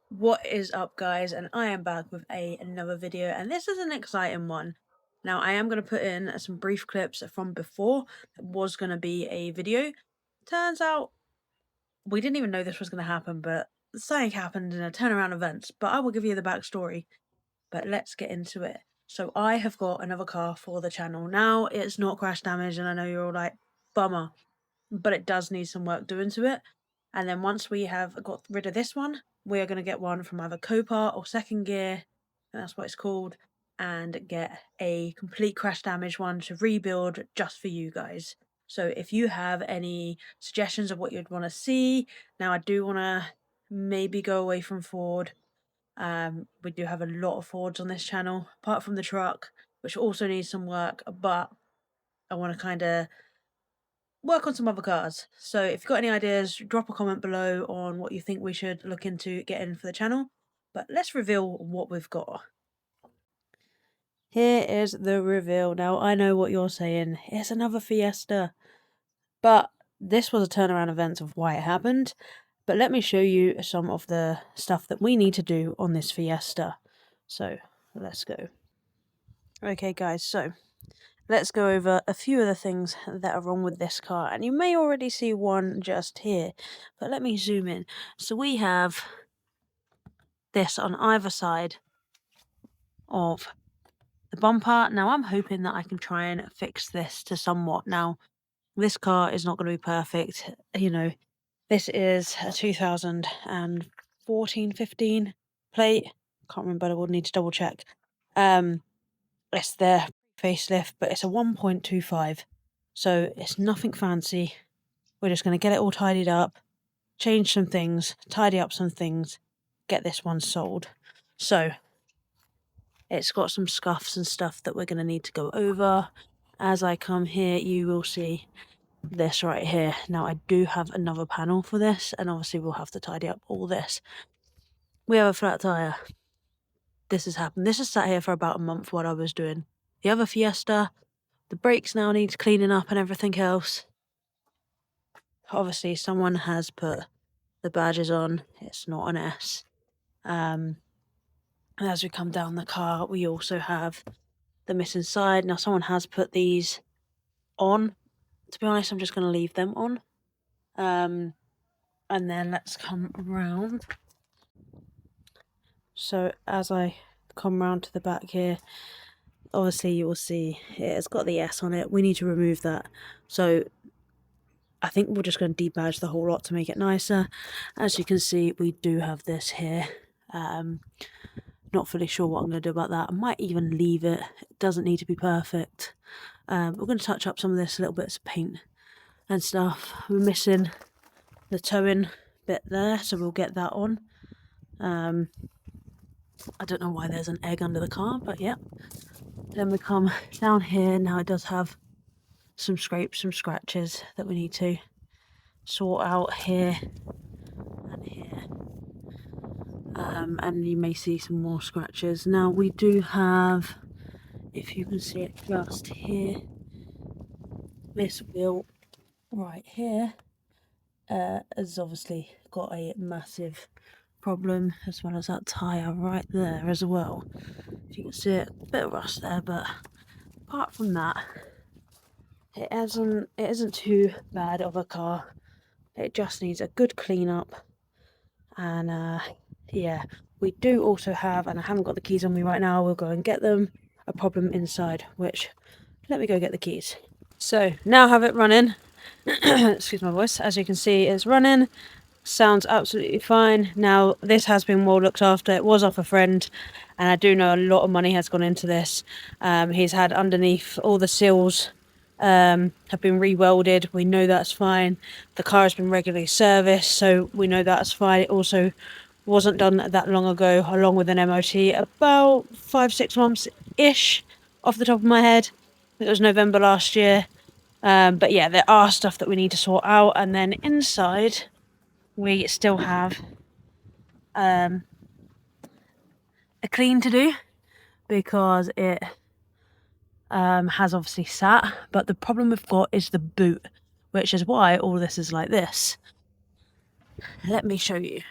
What is up, guys? And I am back with another video, and this is an exciting one. Now I am going to put in some brief clips from before that was going to be a video. Turns out we didn't even know this was going to happen, but something happened in a turnaround event. But I will give you the backstory. But let's get into it. So I have got another car for the channel. Now it's not crash damage, and I know you're all like, bummer, but it does need some work doing to it. And then once we have got rid of this one, we are going to get one from either Copart or Second Gear, and that's what it's called, and get a complete crash damage one to rebuild just for you guys. So if you have any suggestions of what you'd want to see, now I do want to maybe go away from Ford. We do have a lot of Fords on this channel, apart from the truck, which also needs some work, but I want to kind of work on some other cars. So if you've got any ideas, drop a comment below on what you think we should look into getting for the channel. But let's reveal what we've got. Here is the reveal. Now, I know what you're saying. It's another Fiesta. But this was a turnaround event of why it happened. But let me show you some of the stuff that we need to do on this Fiesta. So, let's go. Okay, guys, so let's go over a few of the things that are wrong with this car. And you may already see one just here, but let me zoom in. So we have this on either side of the bumper. Now I'm hoping that I can try and fix this to somewhat. Now, this car is not going to be perfect. You know, this is a 2014-15 plate. Can't remember, I would need to double check. It's their facelift, but it's a 1.25. So it's nothing fancy. We're just going to get it all tidied up, change some things, tidy up some things, get this one sold. So it's got some scuffs and stuff that we're going to need to go over. As I come here, you will see this right here. Now I do have another panel for this, and obviously we'll have to tidy up all this. We have a flat tire. This has happened. This has sat here for about a month while I was doing the other Fiesta. The brakes now need cleaning up and everything else. Obviously, someone has put the badges on. It's not an S. As we come down the car, we also have the missing side. Now, someone has put these on. To be honest, I'm just going to leave them on. And then let's come around. So as I come round to the back here, obviously you will see it's got the S on it. We need to remove that. So I think we're just going to debadge the whole lot to make it nicer. As you can see, we do have this here. Not fully sure what I'm going to do about that. I might even leave it. It doesn't need to be perfect. We're going to touch up some of this little bits of paint and stuff. We're missing the towing bit there, so we'll get that on. I don't know why there's an egg under the car, but yeah. Then we come down here. Now it does have some scrapes, some scratches that we need to sort out here and here. And you may see some more scratches. Now we do have, if you can see it just here, this wheel right here has obviously got a massive problem, as well as that tyre right there as well. If you can see it, a bit of rust there, but apart from that, it isn't too bad of a car. It just needs a good clean up. And yeah, we do also have, and I haven't got the keys on me right now, we'll go and get them, a problem inside, which, let me go get the keys. So now have it running. Excuse my voice. As you can see, it's running. Sounds absolutely fine. Now, this has been well looked after. It was off a friend, and I do know a lot of money has gone into this. He's had underneath all the seals have been re-welded. We know that's fine. The car has been regularly serviced, so we know that's fine. It also wasn't done that long ago, along with an MOT, about 5-6 months ish off the top of my head. It was November last year. But yeah, there are stuff that we need to sort out. And then inside, we still have a clean to do, because it has obviously sat. But the problem we've got is the boot, which is why all this is like this. Let me show you.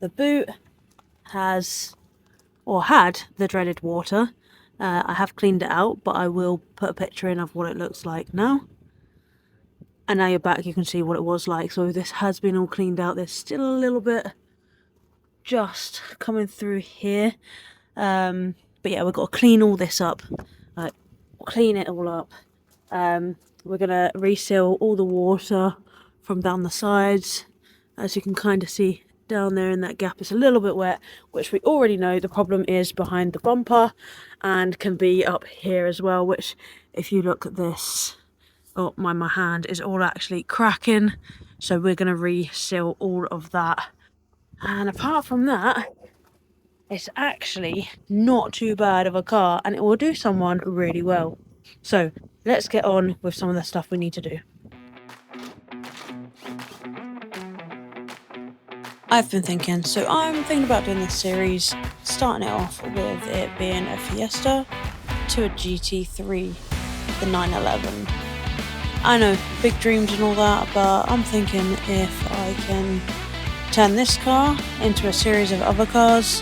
The boot has, or had, the dreaded water. I have cleaned it out, but I will put a picture in of what it looks like now. And now you're back, you can see what it was like. So this has been all cleaned out. There's still a little bit just coming through here. But yeah, we've got to clean all this up. Clean it all up. We're going to reseal all the water from down the sides. As you can kind of see down there in that gap, it's a little bit wet, which we already know the problem is behind the bumper and can be up here as well, which if you look at this, oh my hand is all actually cracking. So we're going to reseal all of that. And apart from that, it's actually not too bad of a car and it will do someone really well. So let's get on with some of the stuff we need to do. I've been thinking, so I'm thinking about doing this series, starting it off with it being a Fiesta to a GT3, the 911. I know, big dreams and all that, but I'm thinking if I can turn this car into a series of other cars,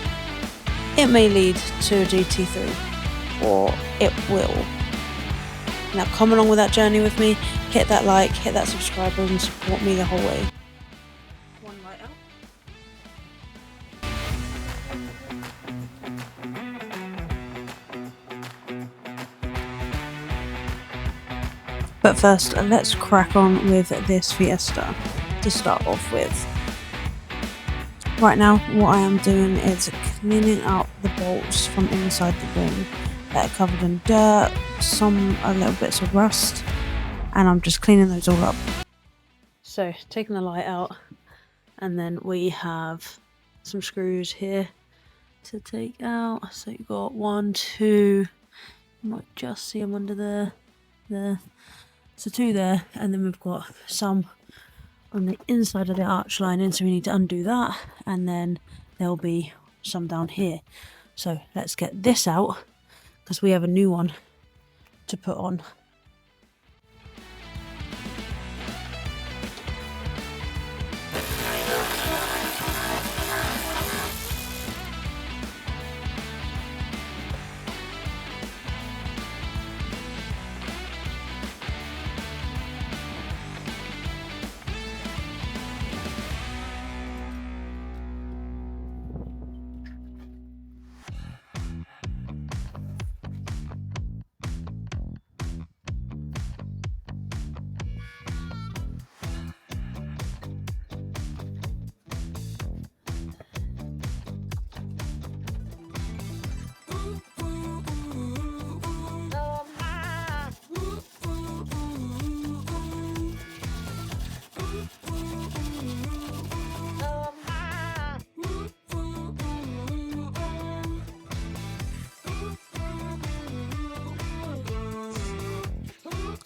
it may lead to a GT3, or it will. Now come along with that journey with me, hit that like, hit that subscribe button and support me the whole way. One light up. But first, let's crack on with this Fiesta to start off with. Right now, what I am doing is cleaning out the bolts from inside the ring that are covered in dirt, a little bits of rust, and I'm just cleaning those all up. So, taking the light out, and then we have some screws here to take out. So you've got 1, 2, you might just see them under there. So 2 there, and then we've got some on the inside of the arch lining, so we need to undo that, and then there'll be some down here. So let's get this out, because we have a new one to put on.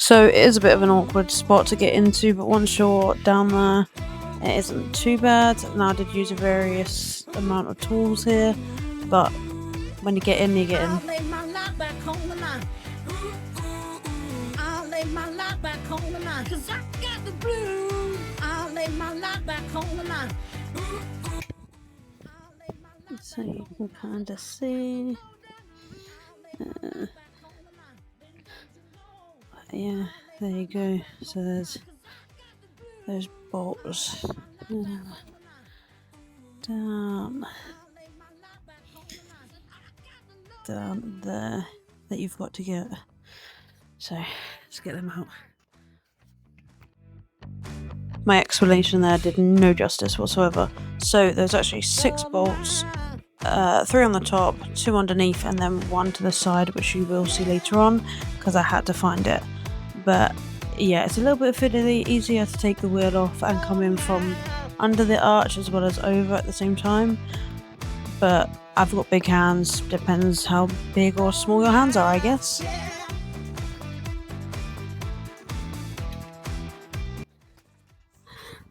So it is a bit of an awkward spot to get into, but once you're down there, it isn't too bad. Now I did use a various amount of tools here, but when you get in, you get in. I'll lay my life back on the line. I'll lay my life back on the line, 'cause I got the blues. I'll lay my life back on the line. So you can kind of see. Yeah, there you go. So there's those bolts down there that you've got to get. So let's get them out. My explanation there did no justice whatsoever. So there's actually 6 bolts, 3 on the top, 2 underneath, and then 1 to the side, which you will see later on because I had to find it. But yeah, it's a little bit fiddly, easier to take the wheel off and come in from under the arch as well as over at the same time. But I've got big hands, depends how big or small your hands are, I guess.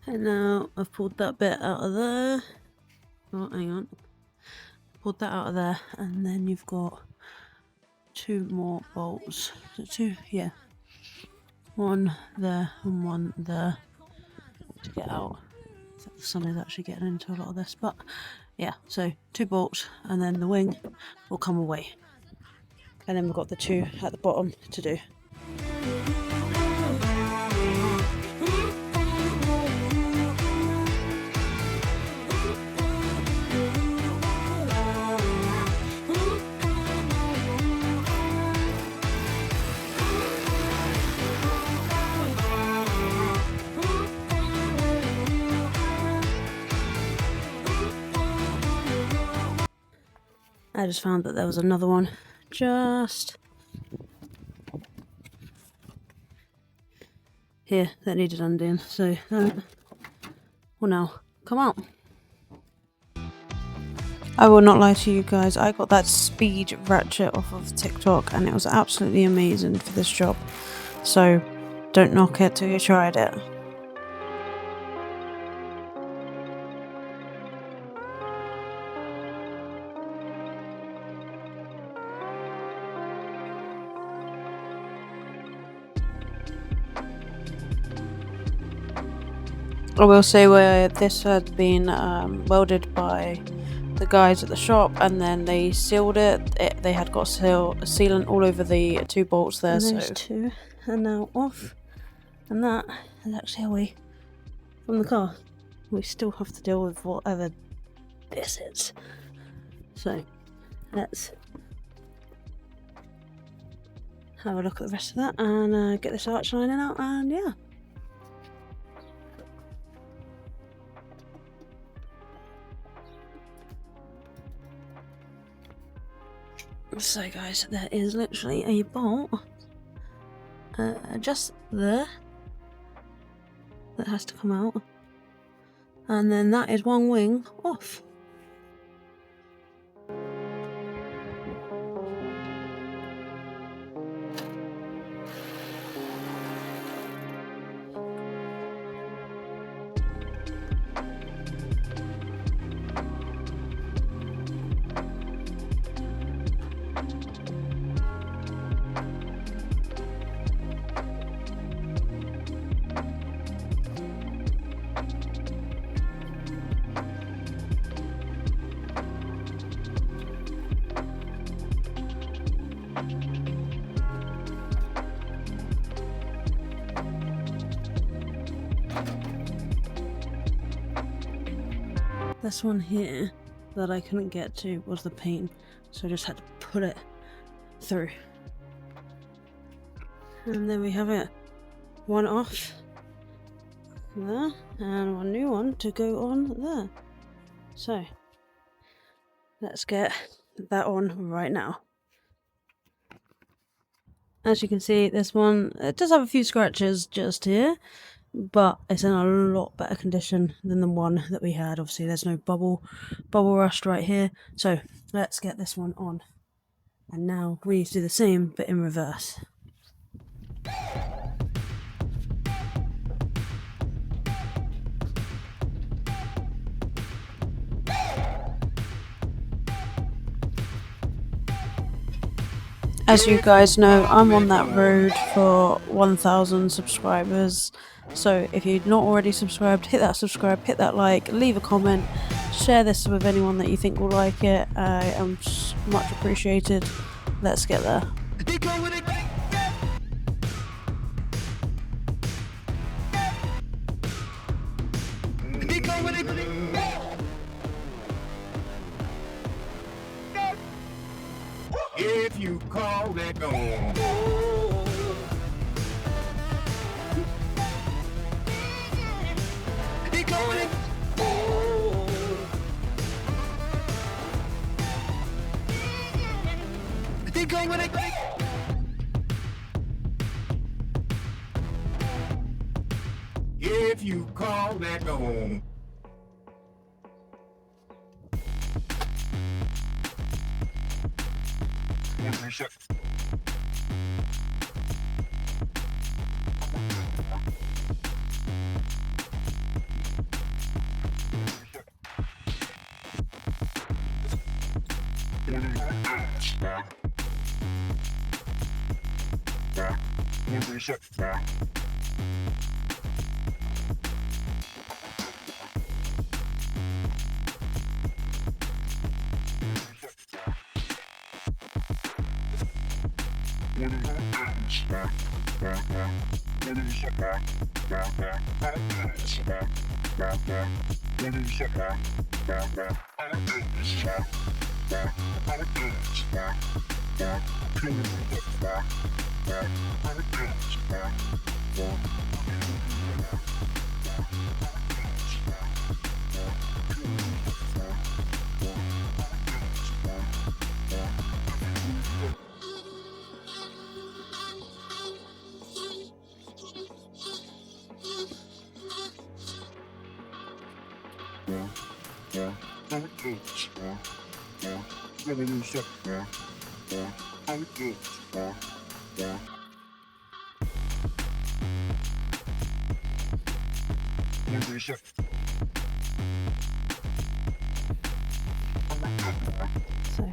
And now I've pulled that bit out of there. Oh, hang on. Pulled that out of there, and then you've got 2 more bolts. So 2, yeah. 1 there and 1 there to get out. The sun is actually getting into a lot of this, but yeah, so 2 bolts and then the wing will come away. And then we've got the 2 at the bottom to do. I just found that there was another one just here that needed undoing, so that will now come out. I will not lie to you guys, I got that speed ratchet off of TikTok and it was absolutely amazing for this job, so don't knock it till you tried it. I will say where this had been welded by the guys at the shop and then they sealed it, they had got sealant all over the 2 bolts there. And those 2 are now off, and that is actually away from the car. We still have to deal with whatever this is. So let's have a look at the rest of that and get this arch lining out, and yeah. So guys, there is literally a bolt just there that has to come out, and then that is 1 wing off. This one here that I couldn't get to was the paint, so I just had to put it through. And there we have it. 1 off there, and 1 new one to go on there. So let's get that on right now. As you can see, this one, it does have a few scratches just here, but it's in a lot better condition than the one that we had. Obviously there's no bubble rust right here, so let's get this one on. And now we need to do the same but in reverse. As you guys know, I'm on that road for 1,000 subscribers, so if you're not already subscribed, hit that subscribe, hit that like, leave a comment, share this with anyone that you think will like it. I am much appreciated. Let's get there. If you call that gone. If you call that gone. So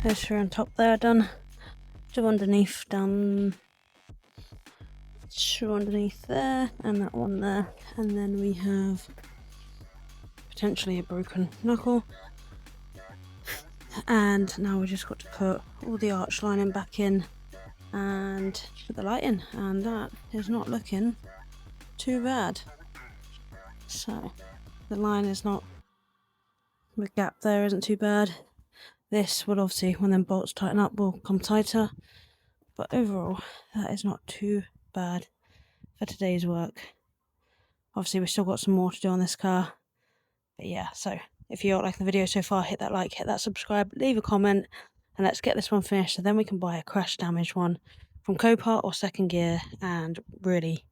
those three on top there are done. Two underneath, down. Two underneath there, and that one there. And then we have potentially a broken knuckle. And now we just got to put all the arch lining back in and put the light in, and that is not looking too bad. So the line is not, the gap there isn't too bad. This will obviously, when them bolts tighten up, will come tighter, but overall that is not too bad for today's work. Obviously we've still got some more to do on this car, but yeah, so if you like the video so far, hit that like, hit that subscribe, leave a comment, and let's get this one finished so then we can buy a crash damaged one from Copart or Second Gear and really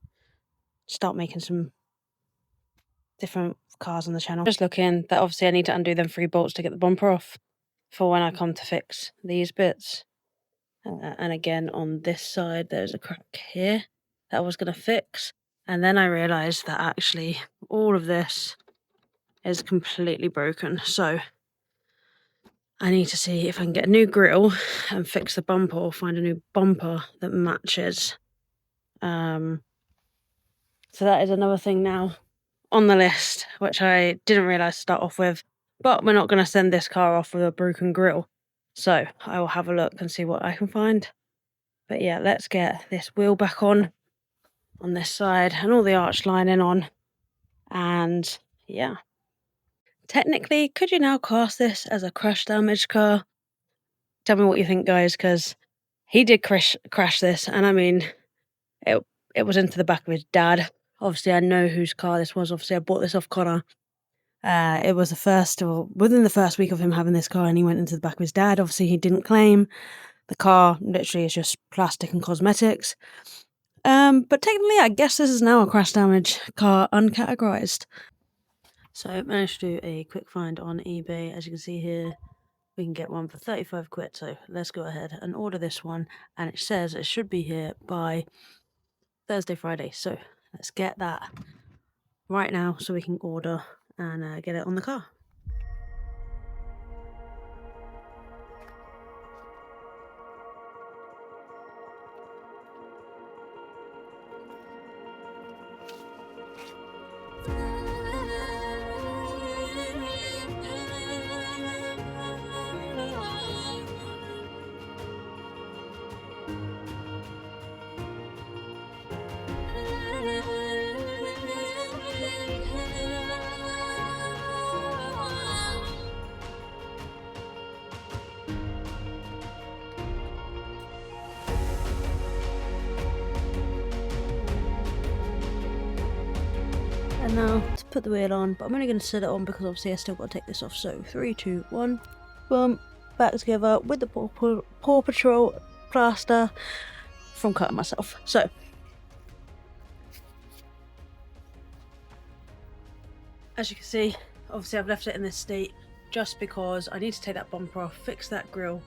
start making some different cars on the channel. Just looking that obviously I need to undo them 3 bolts to get the bumper off for when I come to fix these bits. And again on this side there's a crack here that I was going to fix, and then I realised that actually all of this is completely broken, so I need to see if I can get a new grille and fix the bumper or find a new bumper that matches. So that is another thing now on the list, which I didn't realise to start off with, but we're not going to send this car off with a broken grille, so I will have a look and see what I can find. But yeah, let's get this wheel back on this side and all the arch lining on, and yeah. Technically, could you now class this as a crash damaged car? Tell me what you think, guys, because he did crash this, and I mean, it was into the back of his dad. Obviously, I know whose car this was. Obviously, I bought this off Connor. It was within the first week of him having this car, and he went into the back of his dad. Obviously, he didn't claim. The car literally is just plastic and cosmetics. But technically, I guess this is now a crash damage car uncategorized. So I managed to do a quick find on eBay. As you can see here, we can get one for 35 quid. So let's go ahead and order this one. And it says it should be here by Thursday, Friday. So let's get that right now so we can order and get it on the car. And now to put the wheel on, but I'm only going to set it on because obviously I still got to take this off. So 3, 2, 1, boom, back together with the Paw Patrol plaster from cutting myself. So as you can see, obviously I've left it in this state just because I need to take that bumper off, fix that grille,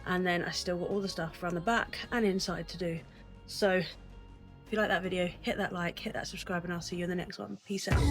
and then I still got all the stuff around the back and inside to do. So if you like that video, hit that like, hit that subscribe, and I'll see you in the next one. Peace out.